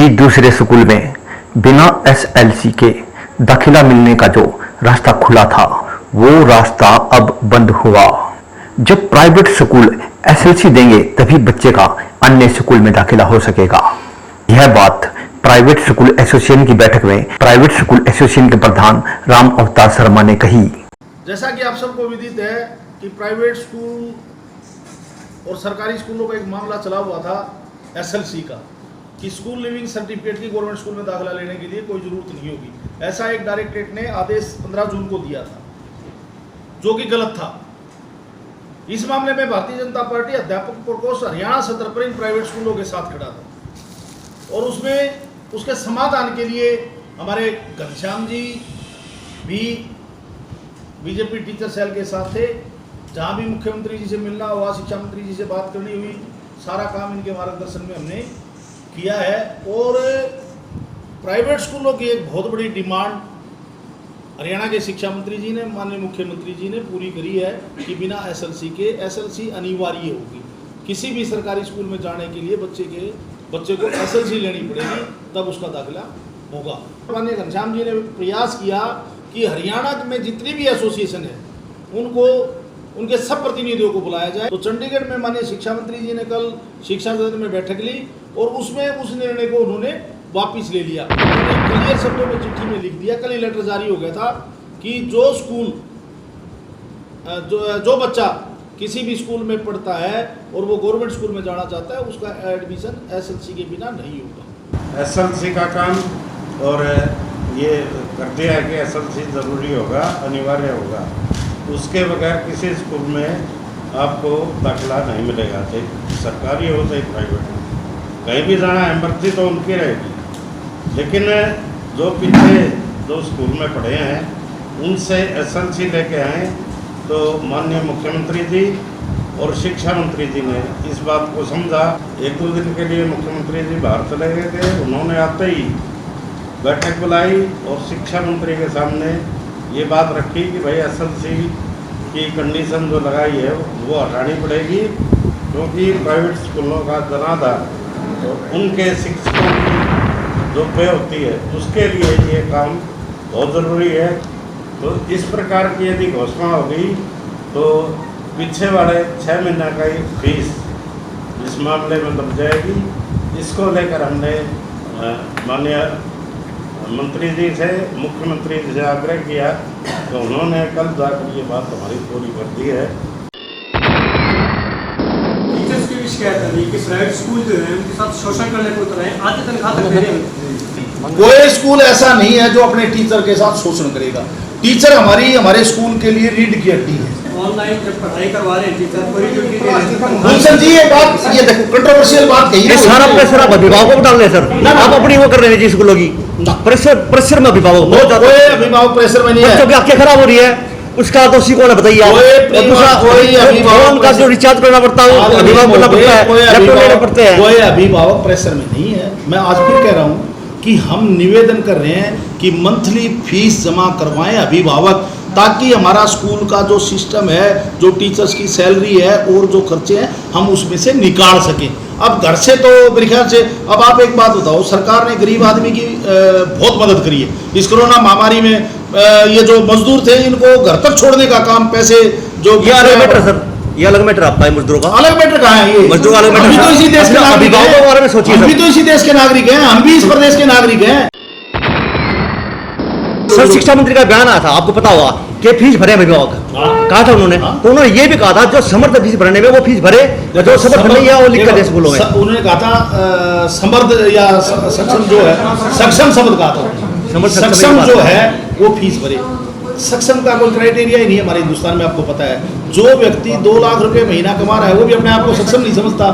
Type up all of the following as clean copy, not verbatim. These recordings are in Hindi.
किसी दूसरे स्कूल में बिना एसएलसी के दाखिला मिलने का जो रास्ता खुला था वो रास्ता अब बंद हुआ। जब प्राइवेट स्कूल एसएलसी देंगे तभी बच्चे का अन्य स्कूल में दाखिला हो सकेगा। यह बात प्राइवेट स्कूल एसोसिएशन की बैठक में प्राइवेट स्कूल एसोसिएशन के प्रधान राम अवतार शर्मा ने कही। जैसा कि आप सबको विदित है कि प्राइवेट स्कूल और सरकारी स्कूलों का एक मामला चला हुआ था एसएलसी का, कि स्कूल लिविंग सर्टिफिकेट की गवर्नमेंट स्कूल में दाखिला लेने के लिए कोई ज़रूरत नहीं होगी। ऐसा एक डायरेक्टरेट ने आदेश 15 जून को दिया था, जो कि गलत था। इस मामले में भारतीय जनता पार्टी अध्यापक प्रकोष्ठ हरियाणा सत्र पर इन प्राइवेट स्कूलों के साथ खड़ा था और उसमें उसके समाधान के लिए हमारे घनश्याम जी भी बीजेपी टीचर सेल के साथ थे। जहाँ भी मुख्यमंत्री जी से मिलना हुआ, शिक्षा मंत्री जी से बात करनी हुई, सारा काम इनके मार्गदर्शन में हमने किया है। और प्राइवेट स्कूलों की एक बहुत बड़ी डिमांड हरियाणा के शिक्षा मंत्री जी ने, माननीय मुख्यमंत्री जी ने पूरी करी है कि बिना एसएलसी के एसएलसी अनिवार्य होगी। किसी भी सरकारी स्कूल में जाने के लिए बच्चे को एसएलसी लेनी पड़ेगी, तब उसका दाखिला होगा। माननीय घनश्याम जी ने प्रयास किया कि हरियाणा में जितनी भी एसोसिएशन है उनके सब प्रतिनिधियों को बुलाया जाए। तो चंडीगढ़ में माननीय शिक्षा मंत्री जी ने कल शिक्षा सदन में बैठक ली और उसमें उस निर्णय को उन्होंने वापस ले लिया। उन्होंने क्लियर शब्दों में चिट्ठी में लिख दिया, कल ही लेटर जारी हो गया था कि जो स्कूल जो बच्चा किसी भी स्कूल में पढ़ता है और वो गवर्नमेंट स्कूल में जाना चाहता है, उसका एडमिशन एसएलसी के बिना नहीं होगा। एसएलसी का काम और ये कर दिया है कि एसएलसी ज़रूरी होगा, अनिवार्य होगा। उसके बगैर किसी स्कूल में आपको दाखिला नहीं मिलेगा, चाहे सरकारी हो चाहे प्राइवेट हो। कहीं भी जाना इमरजेंसी तो उनकी रहेगी, लेकिन जो पीछे जो स्कूल में पढ़े हैं उनसे एसएलसी लेके आए तो माननीय मुख्यमंत्री जी और शिक्षा मंत्री जी ने इस बात को समझा। 1-2 दिन के लिए मुख्यमंत्री जी बाहर चले गए थे, उन्होंने आते ही बैठक बुलाई और शिक्षा मंत्री के सामने ये बात रखी कि भाई एसएलसी की कंडीशन जो लगाई है वो हटानी पड़ेगी, क्योंकि प्राइवेट स्कूलों का जनाधार और उनके शिक्षकों की जो पे होती है उसके लिए ये काम बहुत ज़रूरी है। तो इस प्रकार की यदि घोषणा होगी तो पीछे वाले 6 महीने का ही फीस इस मामले में दब जाएगी। इसको लेकर हमने माननीय मंत्री जी से, मुख्यमंत्री जी से आग्रह किया तो उन्होंने कल जाकर ये बात हमारी पूरी कर दी है। टीचर्स की भी शिकायत है कि प्राइवेट स्कूल जो है उनके साथ शोषण करने को उतर रहे हैं, आधी तनख्वाह तक दे रहे हैं। कोई स्कूल ऐसा नहीं है जो अपने टीचर के साथ शोषण करेगा। टीचर हमारे स्कूल के लिए रीढ़ की हड्डी है। ऑनलाइन जब पढ़ाई करवा रहे हैं टीचर, गुलशन जी ये बात, ये देखो कंट्रोवर्शियल बात कही है। सारा प्रेशर आप अभिभावकों को डाल रहे हैं सर, आप अपनी वो कर रहे हैं जी स्कूलों की प्रेशर में अभिभावक कोई अभिभावक प्रेशर में नहीं है। बच्चों की आंखें खराब हो रही है, उसका दोषी कौन है बताइए आप। फोन का जो रिचार्ज करना पड़ता है अभिभावक करना पड़ता है, लैपटॉप लेने पड़ते हैं। कोई अभिभावक प्रेशर में नहीं है। मैं आज फिर कह रहा हूँ कि हम निवेदन कर रहे हैं कि मंथली फीस जमा करवाएं अभिभावक, ताकि हमारा स्कूल का जो सिस्टम है, जो टीचर्स की सैलरी है और जो खर्चे हैं, हम उसमें से निकाल सकें। अब घर से तो मेरे ख्याल से, अब आप एक बात बताओ, सरकार ने गरीब आदमी की बहुत मदद करी है इस कोरोना महामारी में। ये जो मजदूर थे इनको घर तक छोड़ने का काम, पैसे जो अलग मैटर सर, ये अलग मैटर आपका है मजदूरों का। अलग मैटर कहाँ है? ये मजदूर अलग मैटर। हम भी तो इसी देश के नागरिक हैं, हम भी तो इसी देश के नागरिक हैं, हम भी इस प्रदेश के नागरिक हैं। सर शिक्षा मंत्री का बयान आया था, आपको पता होगा कि फीस भरे अभिभावक, कहा था उन्होंने। तो उन्होंने ये भी कहा था जो समर्थ फीस भरने में वो फीस भरे, जो समर्थ नहीं है वो लिख कर दे स्कूलों में। उन्होंने कहा था समर्थ या सक्षम जो है, सक्षम शब्द कहा था, सक्षम जो है वो फीस भरे। सक्षम का कोई क्राइटेरिया ही नहीं है हमारे हिंदुस्तान में, आपको पता है। जो व्यक्ति 2 लाख रुपए महीना कमा रहा है वो भी अपने आप को सक्षम नहीं समझता।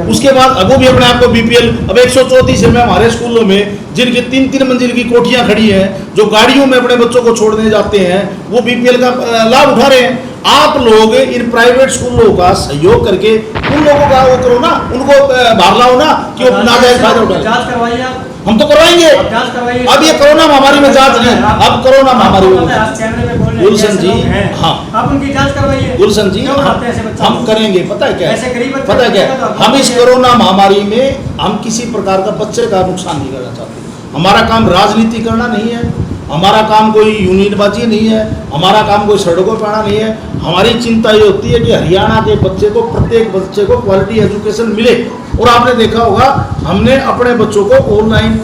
उसके बाद वो भी अपने आप को बीपीएल। अब 134 में हमारे स्कूलों में जिनकी 3-3 मंजिल की कोठियां खड़ी हैं, जो गाड़ियों में अपने बच्चों को छोड़ने जाते हैं, वो बीपीएल का लाभ उठा रहे हैं। आप लोग इन प्राइवेट स्कूलों का सहयोग करके उन लोगों का वो करो ना, उनको बाहर लाओ ना कि वो नाजायज फायदा उठाए। जांच करवाइए आप। हम तो करवाएंगे। आप जांच करवाइए। अब ये कोरोना महामारी में जांच नहीं, अब कोरोना महामारी में कैमरे में बोल रहे हैं, गुलशन ऐसे जी, लोग हैं। हाँ। आप उनकी जांच करवाइए। गुलशन जी, क्यों खाते हैं ऐसे बच्चे? हम करेंगे। पता है क्या ऐसे गरीब बच्चे पता है क्या बच्चे का तो हम इस आपको कोरोना महामारी में हम किसी प्रकार का बच्चे का नुकसान नहीं करना चाहते। हमारा काम राजनीति करना नहीं है, हमारा काम कोई यूनियनबाजी नहीं है, हमारा काम कोई सड़कों पर आना नहीं है। हमारी चिंता ये होती है कि हरियाणा के बच्चे को, प्रत्येक बच्चे को क्वालिटी एजुकेशन मिले। और आपने देखा होगा हमने अपने बच्चों को ऑनलाइन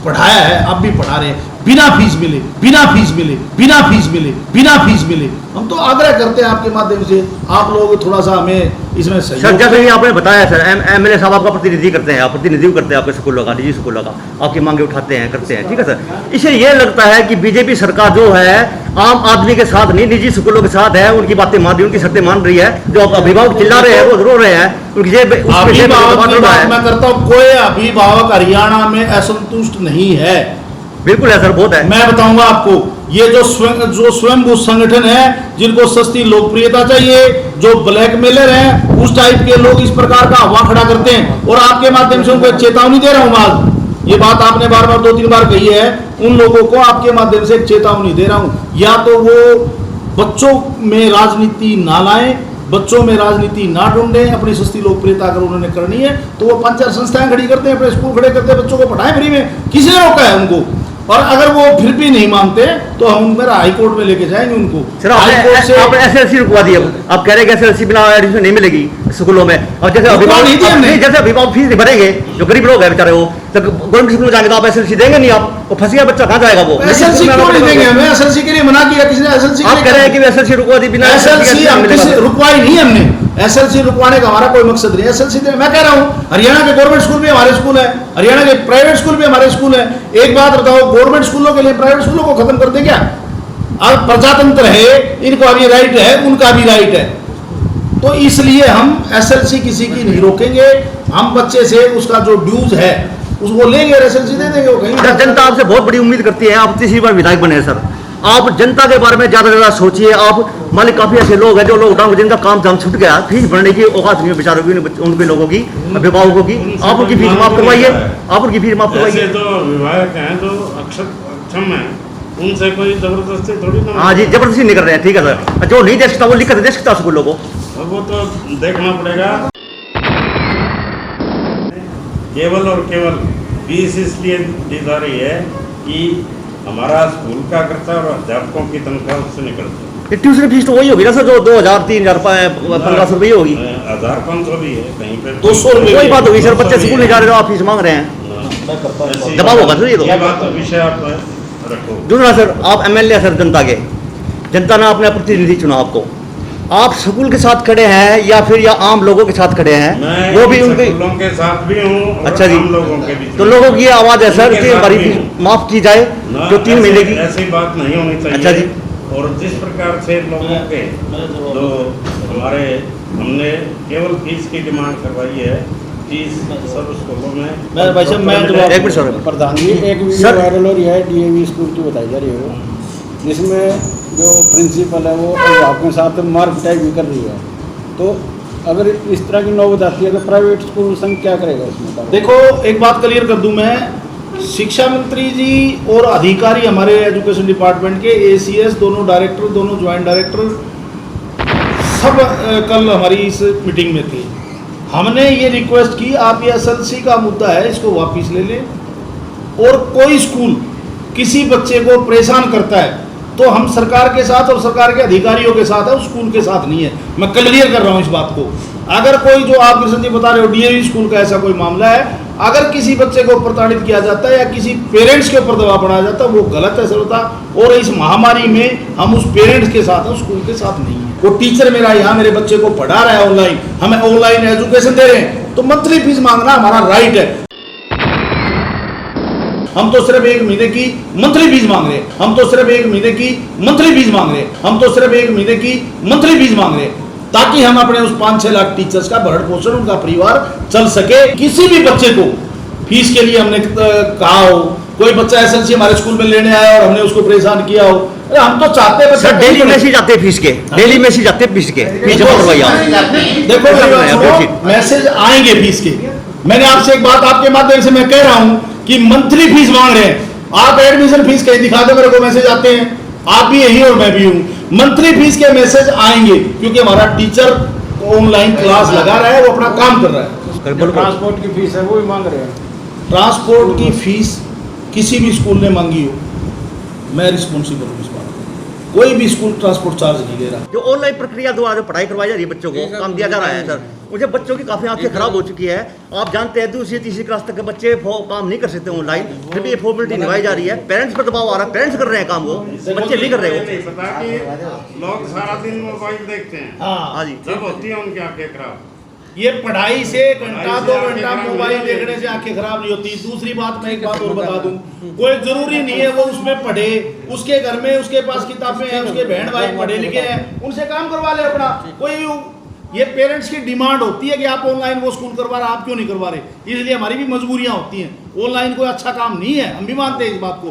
पढ़ाया है, अब भी पढ़ा रहे हैं, बिना फीस मिले, बिना फीस मिले, बिना फीस मिले, बिना फीस मिले। हम तो आग्रह करते हैं आपके माध्यम से, आप लोग थोड़ा सा हमें इसमें सर सहयोग जैसे कि आपने बताया सर, एमएलए साहब आपका प्रतिनिधि करते हैं, आप प्रतिनिधित्व करते हैं आपके स्कूलों का, निजी स्कूलों का, आपकी मांगे उठाते हैं, करते हैं, ठीक है सर। इसे ये लगता है कि बीजेपी सरकार जो है आम आदमी के साथ नहीं, निजी स्कूलों के साथ है, उनकी बातें मान रही है, उनकी शर्तें मान रही है। जो अभिभावक चिल्ला रहे हैं, वो रो रहे हैं, उनकी जेब अभिभावक की बात मैं करता हूँ। कोई अभिभावक हरियाणा में असंतुष्ट नहीं है, बिल्कुल है सर, बहुत है। मैं बताऊंगा आपको। ये जो स्वयंभू संगठन है, जिनको सस्ती लोकप्रियता चाहिए, जो ब्लैकमेलर हैं, उस टाइप के लोग इस प्रकार का हवा खड़ा करते हैं। और आपके माध्यम से उनको एक चेतावनी दे रहा हूं। आज ये बात आपने बार बार 2-3 बार कही है, उन लोगों को आपके माध्यम से एक चेतावनी दे रहा हूं, या तो वो बच्चों में राजनीति ना लाएं, बच्चों में राजनीति ना ढूंढें। अपनी सस्ती लोकप्रियता अगर उन्होंने करनी है तो वो 5-4 संस्थाएं खड़ी करते हैं, अपने स्कूल खड़े करते हैं, बच्चों को पढ़ाएं फ्री में। किसने रोका है उनको? और अगर वो फिर भी नहीं मानते तो हम मेरा हाई कोर्ट में लेके जाएंगे उनको। सर हाई कोर्ट से आपने एसएलसी रुकवा दी। आप कह रहे हैं कि एसएलसी बिना एडमिशन नहीं मिलेगी स्कूलों में, और जैसे रुकवा नहीं दी हमने। जैसे अभिभावक फीस नहीं भरेंगे, जो गरीब लोग हैं बेचारे, वो तो गवर्नमेंट स्कूल में जाएंगे तो आप एसएलसी देंगे नहीं, आप वो फंस गया बच्चा, कहाँ जाएगा वो? एसएलसी क्यों नहीं देंगे? हमें एसएलसी के लिए मना किया किसी ने? एसएलसी आप कह रहे हैं कि एसएलसी रुकवा दी, बिना एसएलसी हम किसी रुकवाई नहीं हमने। एसएलसी रुकवाने का हमारा कोई मकसद नहीं। एसएलसी मैं कह रहा हूँ, हरियाणा के गवर्नमेंट स्कूल भी हमारे स्कूल है, हरियाणा के प्राइवेट स्कूल भी हमारे स्कूल है। एक बात बताओ, गवर्नमेंट स्कूलों के लिए प्राइवेट स्कूलों को खत्म कर दे क्या? अब प्रजातंत्र है, इनको भी राइट है, उनका भी राइट है। तो इसलिए हम एसएलसी किसी की नहीं रोकेंगे। हम बच्चे से उसका जो ड्यूज है उसको लेंगे, एसएलसी दे देंगे। वो कहीं जनता आपसे बहुत बड़ी उम्मीद करती है, आप तीसरी बार विधायक बने हैं सर। आप जनता के बारे में ज्यादा से ज्यादा सोचिए। आप मालिक काफी ऐसे लोग हैं जो लॉकडाउन जिनका काम धाम छूट गया, फीस भरने की औकात नहीं है बेचारों की, उनके लोगों की, अभिभावकों की। आप उनकी फीस माफ करवाइए, आप उनकी फीस माफ करवाइए। ऐसे तो विभाग हैं जो अक्षम है, उनसे कोई जबरदस्ती थोड़ी ना। हाँ जी, जबरदस्ती नहीं कर रहे हैं, ठीक है सर। जो नहीं दे सकता वो लिख कर दे सकता स्कूलों को, वो तो देखना पड़ेगा। केवल और केवल फीस इसलिए दी जा रही है कि हमारा स्कूल का खर्चा और अध्यापकों की तनख्वाह उससे निकलती है। ट्यूशन फीस तो वही होगी ना सर, जो 2000, 3000, 1500 रुपये होगी। 1500 भी है, कहीं पे 200 रुपये वही बात होगी सर, बच्चे स्कूल नहीं जा रहे तो आप फीस मांग रहे हैं, दबाव होगा सर ये तो। ये बात विषय आप रखो। दूसरा सर, आप एमएलए सर जनता के, जनता ने अपने प्रतिनिधि चुना आपको, आप स्कूल के साथ खड़े हैं या फिर या आम लोगों के साथ खड़े हैं? मैं वो भी उनके स्कूलों के साथ भी हूँ, अच्छा जी, आम लोगों के भी। तो लोगों की ये आवाज है सर कि हमारी फीस माफ की जाए, जो 3 महीने की। ऐसी बात नहीं होनी चाहिए। अच्छा जी। और जिस प्रकार से लोगों के जो हमारे हमने केवल फीस की डिमांड करवाई है, फीस सब स्कूलों में। मैं भाई साहब, मैं एक मिनट सर, प्रधान जी, एक वीडियो सर। वायरल हो रही है डीएवी स्कूल की बताई जा रही है, जिसमें जो प्रिंसिपल है वो अभिभावकों के साथ मार पिटाई भी कर रही है। तो अगर इस तरह की नौबत आती है तो प्राइवेट स्कूल संघ क्या करेगा इसमें? देखो, एक बात क्लियर कर दूं मैं, शिक्षा मंत्री जी और अधिकारी हमारे एजुकेशन डिपार्टमेंट के, एसीएस, दोनों डायरेक्टर, दोनों ज्वाइंट डायरेक्टर, सब कल हमारी इस मीटिंग में थे। हमने ये रिक्वेस्ट की, आप ये एसएलसी का मुद्दा है, इसको वापस ले लें। और कोई स्कूल किसी बच्चे को परेशान करता है तो हम सरकार के साथ और सरकार के अधिकारियों के साथ है, उस स्कूल के साथ नहीं है। मैं क्लियर कर रहा हूँ इस बात को। अगर कोई, जो आप कृष्ण जी बता रहे हो, डीएवी स्कूल का ऐसा कोई मामला है, अगर किसी बच्चे को प्रताड़ित किया जाता है या किसी पेरेंट्स के ऊपर दबाव बनाया जाता है, वो गलत है सर। और इस महामारी में हम उस पेरेंट्स के साथ हैं, उस स्कूल के साथ नहीं है। वो टीचर मेरा यहाँ मेरे बच्चे को पढ़ा रहा है ऑनलाइन, हमें ऑनलाइन एजुकेशन दे रहे हैं, तो मंथली फीस मांगना हमारा राइट है। हम तो सिर्फ 1 महीने की मंथली फीस मांग रहे हैं, हम तो सिर्फ 1 महीने की मंथली फीस मांग रहे हैं, हम तो सिर्फ 1 महीने की मंथली फीस मांग रहे हैं, ताकि हम अपने उस 5-6 लाख टीचर्स का भरण पोषण, उनका परिवार चल सके। किसी भी बच्चे को फीस के लिए हमने कहा हो, कोई बच्चा एसएलसी हमारे स्कूल में लेने आया और हमने उसको परेशान किया हो, हम तो चाहते हैं सर डेली मैसेज आते हैं फीस के, डेली मैसेज आते हैं फीस के, फीस जमा करवाइए आप। देखो, मैसेज आएंगे फीस के। मैंने आपसे एक बात आपके माध्यम से मैं कह रहा हूं कि मंथली फीस मांग रहे हैं। आप एडमिशन फीस कहीं दिखा दो, मेरे को मैसेज आते हैं, आप भी यही और मैं भी हूं, मंथली फीस के मैसेज आएंगे क्योंकि हमारा टीचर ऑनलाइन क्लास लगा रहा है, वो अपना काम कर रहा है। जो ट्रांसपोर्ट की फीस है वो भी मांग रहे हैं। ट्रांसपोर्ट की फीस किसी भी स्कूल ने मांगी हो, मैं रिस्पॉन्सिबल हूँ इस बात को। कोई भी स्कूल ट्रांसपोर्ट चार्ज नहीं ले रहा। जो ऑनलाइन प्रक्रिया द्वारा जो पढ़ाई करवाई जा रही है बच्चों को, काम दिया जा रहा है सर, मुझे बच्चों की काफ़ी आंखें खराब हो चुकी है। आप जानते हैं दूसरी तीसरी क्लास तक के बच्चे काम नहीं कर सकते ऑनलाइन, फिर भी ये फॉर्मेलिटी निभाई जा रही है। पेरेंट्स पर दबाव आ रहा है, पेरेंट्स कर रहे हैं काम, वो बच्चे नहीं कर रहे हो। नहीं पता कि लोग सारा दिन मोबाइल देखते हैं, हाँ जी, जब होती है उनकी आंखें खराब। ये पढ़ाई से घंटा 2 घंटा मोबाइल देखने से आंखें खराब नहीं होती। दूसरी बात, मैं एक बात और बता दूं, कोई जरूरी नहीं है वो उसमें पढ़े, उसके घर में उसके पास किताबें हैं, उसके बहन भाई पढ़े लिखे हैं, उनसे काम करवा ले अपना। कोई ये पेरेंट्स की डिमांड होती है कि आप ऑनलाइन वो स्कूल करवा रहे, आप क्यों नहीं करवा रहे, इसलिए हमारी भी मजबूरियां होती हैं। ऑनलाइन कोई अच्छा काम नहीं है, हम भी मानते हैं इस बात को,